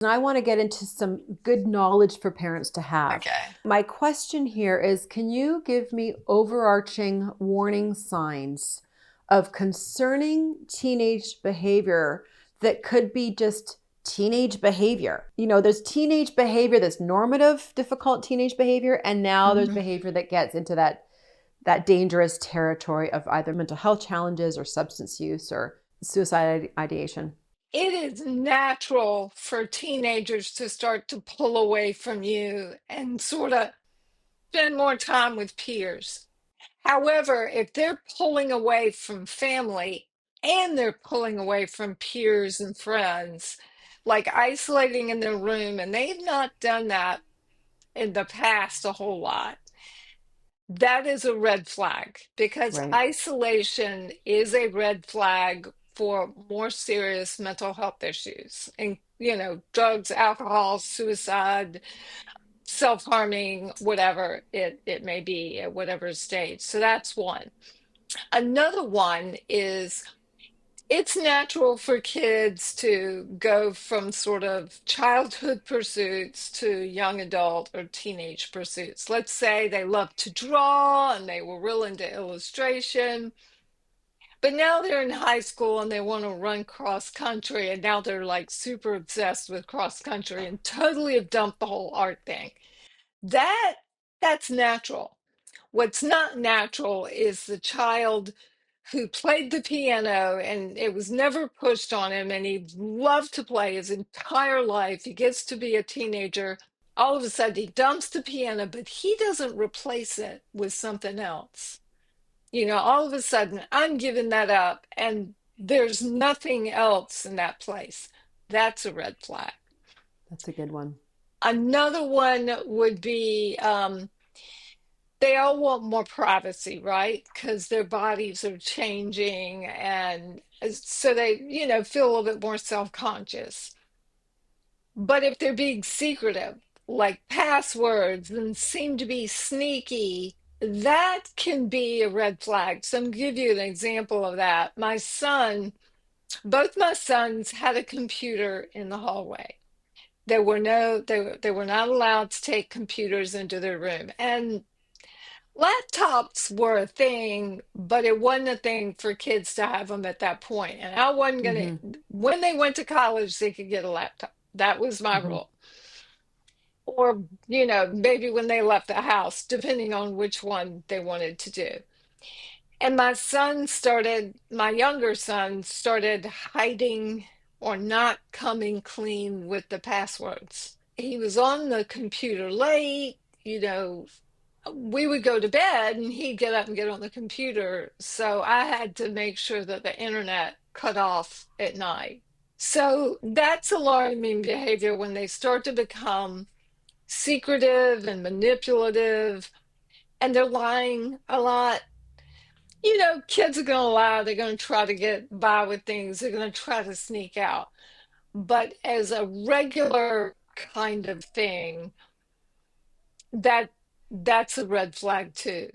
And I want to get into some good knowledge for parents to have. Okay. My question here is, can you give me overarching warning signs of concerning teenage behavior that could be just teenage behavior? You know, there's teenage behavior that's normative, difficult teenage behavior, and now there's Mhm. behavior that gets into that dangerous territory of either mental health challenges or substance use or suicide ideation. It is natural for teenagers to start to pull away from you and sort of spend more time with peers. However, if they're pulling away from family and they're pulling away from peers and friends, like isolating in their room, and they've not done that in the past a whole lot, that is a red flag because Right. isolation is a red flag for more serious mental health issues and, drugs, alcohol, suicide, self-harming, whatever it may be at whatever stage. So that's one. Another one is it's natural for kids to go from sort of childhood pursuits to young adult or teenage pursuits. Let's say they love to draw and they were real into illustration, but now they're in high school and they want to run cross country, and now they're like super obsessed with cross country and totally have dumped the whole art thing. That that's natural. What's not natural is the child who played the piano and it was never pushed on him and he loved to play his entire life. He gets to be a teenager. All of a sudden, he dumps the piano, but he doesn't replace it with something else. All of a sudden, I'm giving that up and there's nothing else in that place. That's a red flag. That's a good one. Another one would be they all want more privacy, right? Because their bodies are changing, and so they, feel a little bit more self-conscious. But if they're being secretive, like passwords, and seem to be sneaky, that can be a red flag. So I'm gonna give you an example of that. Both my sons had a computer in the hallway. They were not allowed to take computers into their room. And laptops were a thing, but it wasn't a thing for kids to have them at that point. And I wasn't going Mm-hmm. to, when they went to college, they could get a laptop. That was my Mm-hmm. rule. Or, maybe when they left the house, depending on which one they wanted to do. And my younger son started hiding or not coming clean with the passwords. He was on the computer late, we would go to bed and he'd get up and get on the computer. So I had to make sure that the internet cut off at night. So that's alarming behavior when they start to become secretive and manipulative and they're lying a lot. Kids are going to lie. They're going to try to get by with things. They're going to try to sneak out. But as a regular kind of thing, that that's a red flag too.